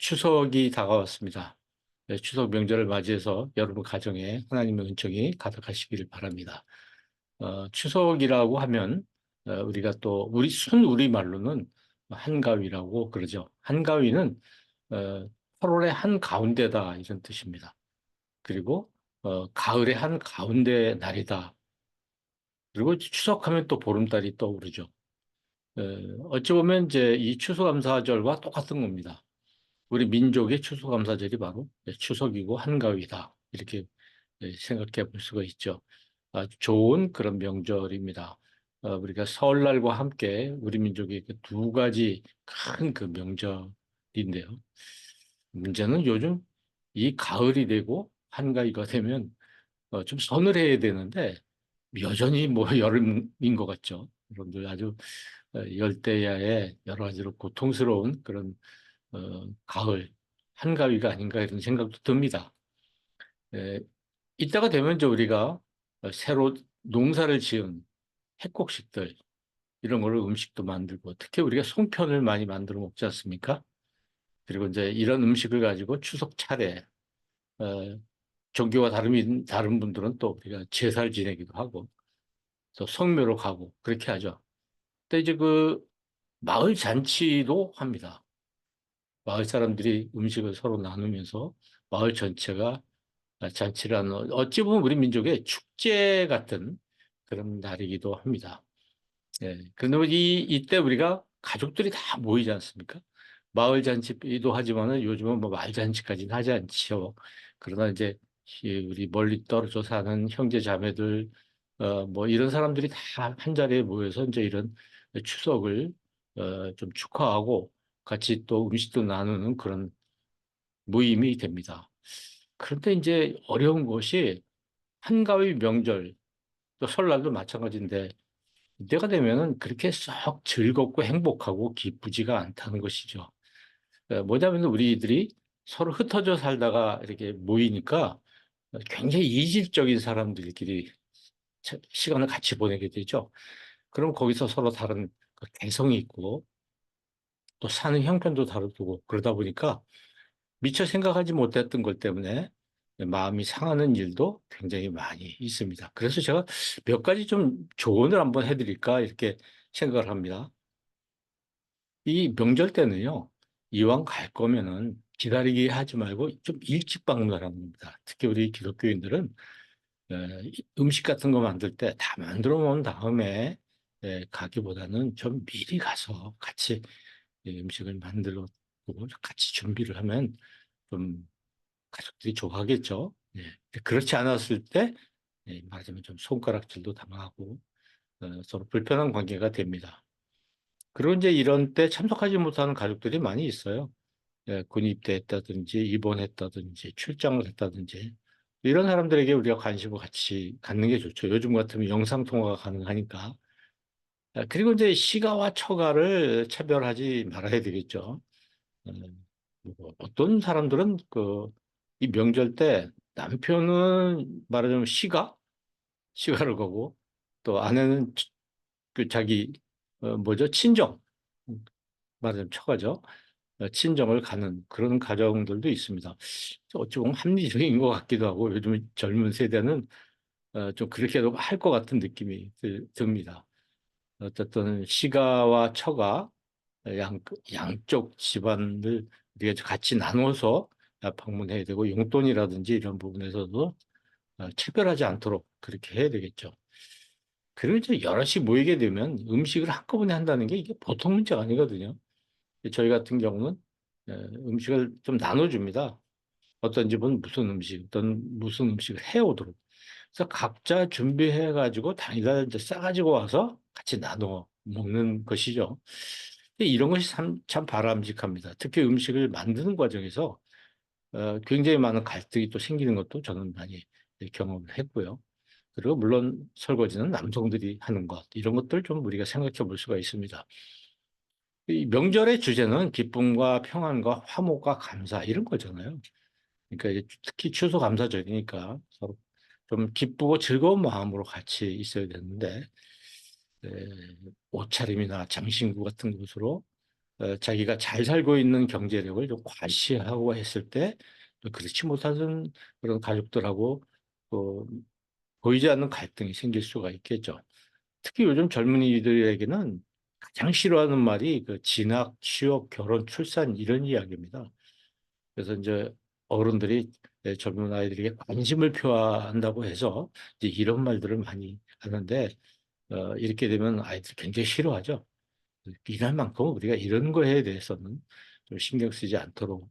추석이 다가왔습니다. 네, 추석 명절을 맞이해서 여러분 가정에 하나님의 은총이 가득하시기를 바랍니다. 추석이라고 하면 우리가 또 우리 말로는 한가위라고 그러죠. 한가위는 8월의 한 가운데다 이런 뜻입니다. 그리고 가을의 한 가운데 날이다. 그리고 추석하면 또 보름달이 떠오르죠. 어, 어찌 보면 이제 이 추수감사절과 똑같은 겁니다. 우리 민족의 추수감사절이 바로 추석이고 한가위다. 이렇게 생각해 볼 수가 있죠. 아주 좋은 그런 명절입니다. 우리가 설날과 함께 우리 민족의 그 두 가지 큰 그 명절인데요. 문제는 요즘 이 가을이 되고 한가위가 되면 좀 서늘해야 되는데 여전히 뭐 여름인 것 같죠. 여러분들 아주 열대야의 여러 가지로 고통스러운 그런 가을, 한가위가 아닌가 이런 생각도 듭니다. 에, 이때가 되면 이제 우리가 새로 농사를 지은 핵곡식들, 이런 걸로 음식도 만들고, 특히 우리가 송편을 많이 만들어 먹지 않습니까? 그리고 이제 이런 음식을 가지고 추석 차례, 어, 종교가 다른 분들은 또 우리가 제사를 지내기도 하고, 또 성묘로 가고, 그렇게 하죠. 근데 이제 그 마을 잔치도 합니다. 마을 사람들이 음식을 서로 나누면서 마을 전체가 잔치를 하는 어찌 보면 우리 민족의 축제 같은 그런 날이기도 합니다. 예. 그런데 이때 우리가 가족들이 다 모이지 않습니까? 마을 잔치도 하지만은 요즘은 뭐 마을 잔치까지는 하지 않죠. 그러나 이제 우리 멀리 떨어져 사는 형제 자매들 뭐 이런 사람들이 다 한 자리에 모여서 이제 이런 추석을 좀 축하하고 같이 또 음식도 나누는 그런 모임이 됩니다. 그런데 이제 어려운 것이 한가위 명절, 또 설날도 마찬가지인데 이때가 되면은 그렇게 썩 즐겁고 행복하고 기쁘지가 않다는 것이죠. 뭐냐면 우리들이 서로 흩어져 살다가 이렇게 모이니까 굉장히 이질적인 사람들끼리 시간을 같이 보내게 되죠. 그럼 거기서 서로 다른 그 개성이 있고 또 사는 형편도 다르고 그러다 보니까 미처 생각하지 못했던 것 때문에 마음이 상하는 일도 굉장히 많이 있습니다. 그래서 제가 몇 가지 좀 조언을 한번 해드릴까 이렇게 생각을 합니다. 이 명절 때는요, 이왕 갈 거면은 기다리게 하지 말고 좀 일찍 방문하라는 겁니다. 특히 우리 기독교인들은 음식 같은 거 만들 때 다 만들어 놓은 다음에 가기보다는 좀 미리 가서 같이 음식을 만들어 보고 같이 준비를 하면 좀 가족들이 좋아하겠죠. 예. 그렇지 않았을 때 말하자면 좀 손가락질도 당하고 서로 불편한 관계가 됩니다. 그리고 이제 이런 때 참석하지 못하는 가족들이 많이 있어요. 예, 군 입대했다든지 입원했다든지 출장을 했다든지 이런 사람들에게 우리가 관심을 같이 갖는 게 좋죠. 요즘 같으면 영상 통화가 가능하니까. 그리고 이제 시가와 처가를 차별하지 말아야 되겠죠. 뭐 어떤 사람들은 이 명절 때 남편은 말하자면 시가를 거고 또 아내는 그 자기 뭐죠? 친정 말하자면 처가죠. 친정을 가는 그런 가정들도 있습니다. 어찌 보면 합리적인 것 같기도 하고 요즘 젊은 세대는 좀 그렇게도 할 것 같은 느낌이 듭니다. 어쨌든 시가와 처가 양쪽 집안을 우리가 같이 나눠서 방문해야 되고 용돈이라든지 이런 부분에서도 차별하지 않도록 그렇게 해야 되겠죠. 그리고 이제 여럿이 모이게 되면 음식을 한꺼번에 한다는 게 이게 보통 문제가 아니거든요. 저희 같은 경우는 음식을 좀 나눠줍니다. 어떤 집은 무슨 음식, 어떤 무슨 음식을 해오도록. 그래서 각자 준비해가지고 다니다 이제 싸가지고 와서 같이 나눠 먹는 것이죠. 근데 이런 것이 참 바람직합니다. 특히 음식을 만드는 과정에서 굉장히 많은 갈등이 또 생기는 것도 저는 많이 경험을 했고요. 그리고 물론 설거지는 남성들이 하는 것, 이런 것들 좀 우리가 생각해 볼 수가 있습니다. 이 명절의 주제는 기쁨과 평안과 화목과 감사 이런 거잖아요. 그러니까 이제 특히 추수감사절이니까 서로 좀 기쁘고 즐거운 마음으로 같이 있어야 되는데 에, 옷차림이나 장신구 같은 것으로 자기가 잘 살고 있는 경제력을 좀 과시하고 했을 때 그렇지 못하는 그런 가족들하고 어, 보이지 않는 갈등이 생길 수가 있겠죠. 특히 요즘 젊은이들에게는 가장 싫어하는 말이 그 진학, 취업, 결혼, 출산 이런 이야기입니다. 그래서 이제 어른들이 젊은 아이들에게 관심을 표한다고 해서 이제 이런 말들을 많이 하는데 이렇게 되면 아이들이 굉장히 싫어하죠. 일할 만큼 우리가 이런 거에 대해서는 좀 신경 쓰지 않도록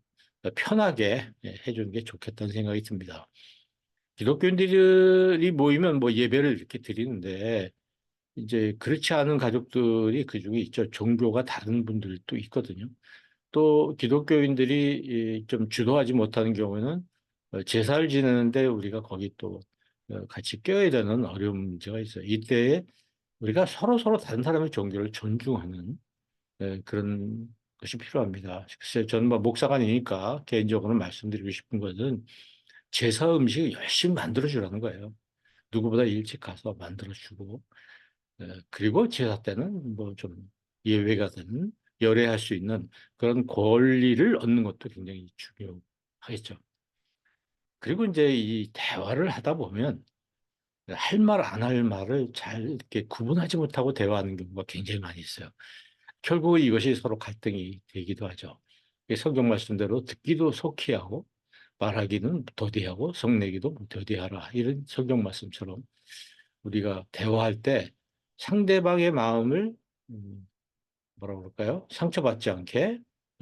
편하게 해주는 게 좋겠다는 생각이 듭니다. 기독교인들이 모이면 뭐 예배를 이렇게 드리는데 이제 그렇지 않은 가족들이 그중에 있죠. 종교가 다른 분들도 있거든요. 또 기독교인들이 좀 주도하지 못하는 경우에는 제사를 지내는데 우리가 거기 또 같이 껴야 되는 어려운 문제가 있어요. 이때 우리가 서로 다른 사람의 종교를 존중하는 그런 것이 필요합니다. 글쎄, 저는 뭐 목사가 아니니까 개인적으로 말씀드리고 싶은 것은 제사 음식을 열심히 만들어주라는 거예요. 누구보다 일찍 가서 만들어주고, 그리고 제사 때는 뭐 좀 예외가 되는 열애할 수 있는 그런 권리를 얻는 것도 굉장히 중요하겠죠. 그리고 이제 이 대화를 하다 보면 할 말, 안 할 말을 잘 이렇게 구분하지 못하고 대화하는 경우가 굉장히 많이 있어요. 결국 이것이 서로 갈등이 되기도 하죠. 성경 말씀대로 듣기도 속히 하고 말하기는 더디하고 성내기도 더디하라. 이런 성경 말씀처럼 우리가 대화할 때 상대방의 마음을 음, 뭐라 그럴까요? 상처받지 않게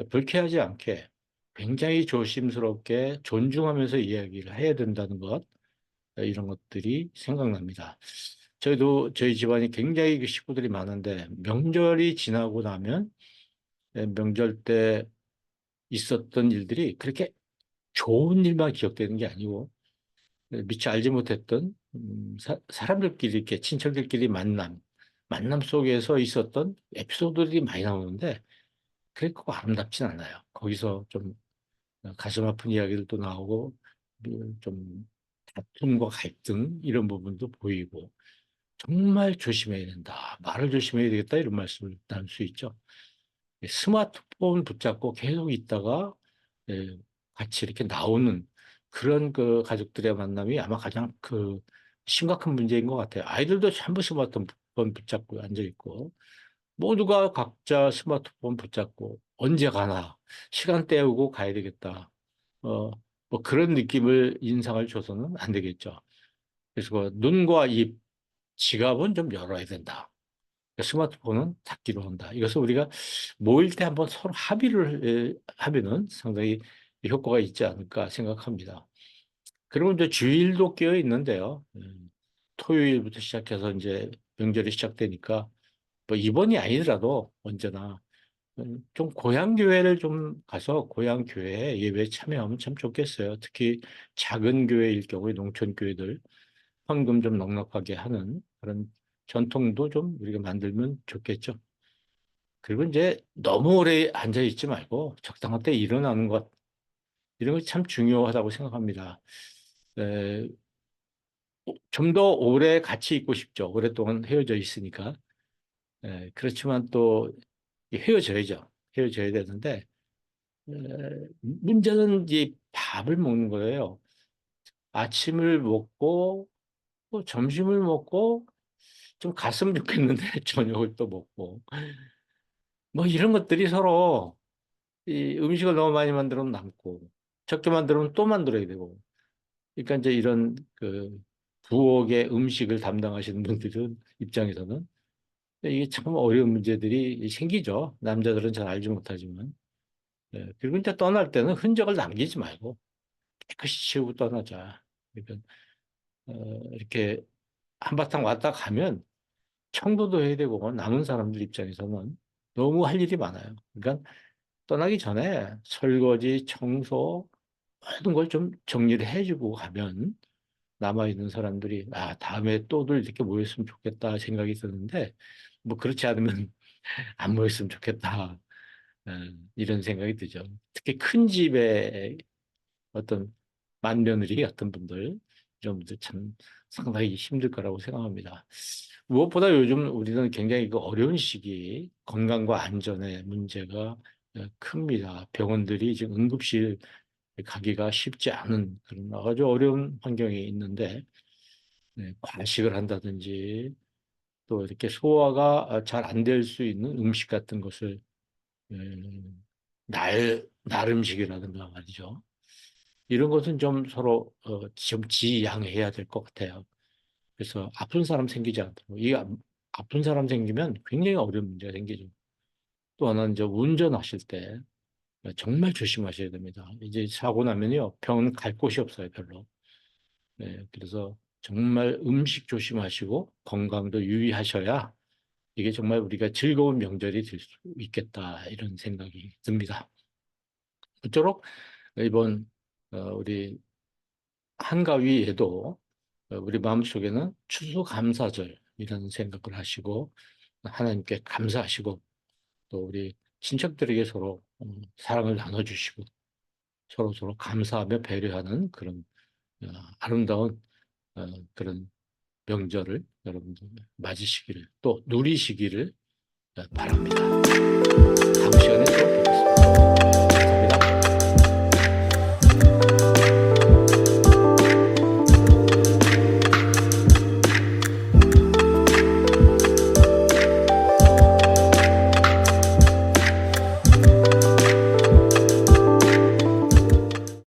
불쾌하지 않게 굉장히 조심스럽게 존중하면서 이야기를 해야 된다는 것 이런 것들이 생각납니다. 저희도 저희 집안이 굉장히 그 식구들이 많은데 명절이 지나고 나면 명절 때 있었던 일들이 그렇게 좋은 일만 기억되는 게 아니고 미처 알지 못했던 사람들끼리 이렇게 친척들끼리 만남 속에서 있었던 에피소드들이 많이 나오는데 그게 꼭 아름답진 않아요. 거기서 좀 가슴 아픈 이야기들도 나오고 좀 다툼과 갈등 이런 부분도 보이고 정말 조심해야 된다. 말을 조심해야 되겠다 이런 말씀을 나눌 수 있죠. 스마트폰 붙잡고 계속 있다가 예, 같이 이렇게 나오는 그런 그 가족들의 만남이 아마 가장 그 심각한 문제인 것 같아요. 아이들도 전부 스마트폰 붙잡고 앉아 있고 모두가 각자 스마트폰 붙잡고 언제 가나 시간 때우고 가야 되겠다. 어, 뭐 그런 느낌을 인상을 줘서는 안 되겠죠. 그래서 그 눈과 입, 지갑은 좀 열어야 된다. 스마트폰은 닫기로 한다. 이것을 우리가 모일 때 한번 서로 합의를 하면은 상당히 효과가 있지 않을까 생각합니다. 그리고 이제 주일도 끼어 있는데요. 토요일부터 시작해서 이제 명절이 시작되니까 뭐 이번이 아니더라도 언제나 좀 고향 교회를 좀 가서 고향 교회 예배에 참여하면 참 좋겠어요. 특히 작은 교회일 경우에 농촌 교회들 헌금 좀 넉넉하게 하는 그런 전통도 좀 우리가 만들면 좋겠죠. 그리고 이제 너무 오래 앉아 있지 말고 적당한 때 일어나는 것 이런 것이 참 중요하다고 생각합니다. 좀 더 오래 같이 있고 싶죠. 오랫동안 헤어져 있으니까. 그렇지만 또 헤어져야죠. 헤어져야 되는데 에, 문제는 이제 밥을 먹는 거예요. 아침을 먹고 또 점심을 먹고 좀 갔으면 좋겠는데 저녁을 또 먹고 뭐 이런 것들이 서로 이 음식을 너무 많이 만들면 남고 적게 만들면 또 만들어야 되고 그러니까 이제 이런 그 부엌의 음식을 담당하시는 분들은 입장에서는 이게 참 어려운 문제들이 생기죠. 남자들은 잘 알지 못하지만. 그리고 이제 떠날 때는 흔적을 남기지 말고 깨끗이 치우고 떠나자. 그러니까 이렇게 한바탕 왔다 가면 청소도 해야 되고 뭐 남은 사람들 입장에서는 너무 할 일이 많아요. 그러니까 떠나기 전에 설거지, 청소 모든 걸 좀 정리를 해주고 가면 남아있는 사람들이 아 다음에 또들 이렇게 모였으면 좋겠다 생각이 드는데 뭐 그렇지 않으면 안 모였으면 좋겠다 이런 생각이 들죠. 특히 큰 집에 어떤 맏며느리 같은 분들 이런 분들 참 상당히 힘들 거라고 생각합니다. 무엇보다 요즘 우리는 굉장히 그 어려운 시기 건강과 안전의 문제가 큽니다. 병원들이 지금 응급실 가기가 쉽지 않은 그런 아주 어려운 환경에 있는데 과식을 한다든지 또 이렇게 소화가 잘 안 될 수 있는 음식 같은 것을 날음식이라든가 말이죠. 이런 것은 좀 서로 좀 지양해야 될 것 같아요. 그래서 아픈 사람 생기지 않도록 아픈 사람 생기면 굉장히 어려운 문제가 생기죠. 또 하나는 이제 운전하실 때 정말 조심하셔야 됩니다. 이제 사고 나면요 병원 갈 곳이 없어요 별로. 네, 그래서 정말 음식 조심하시고 건강도 유의하셔야 이게 정말 우리가 즐거운 명절이 될 수 있겠다 이런 생각이 듭니다. 그토록 이번 우리 한가위에도 우리 마음속에는 추수감사절이라는 생각을 하시고 하나님께 감사하시고 또 우리 친척들에게 서로 사랑을 나눠주시고 서로 감사하며 배려하는 그런 아름다운 그런 명절을 여러분들 맞으시기를 또 누리시기를 바랍니다. 다음 시간에 또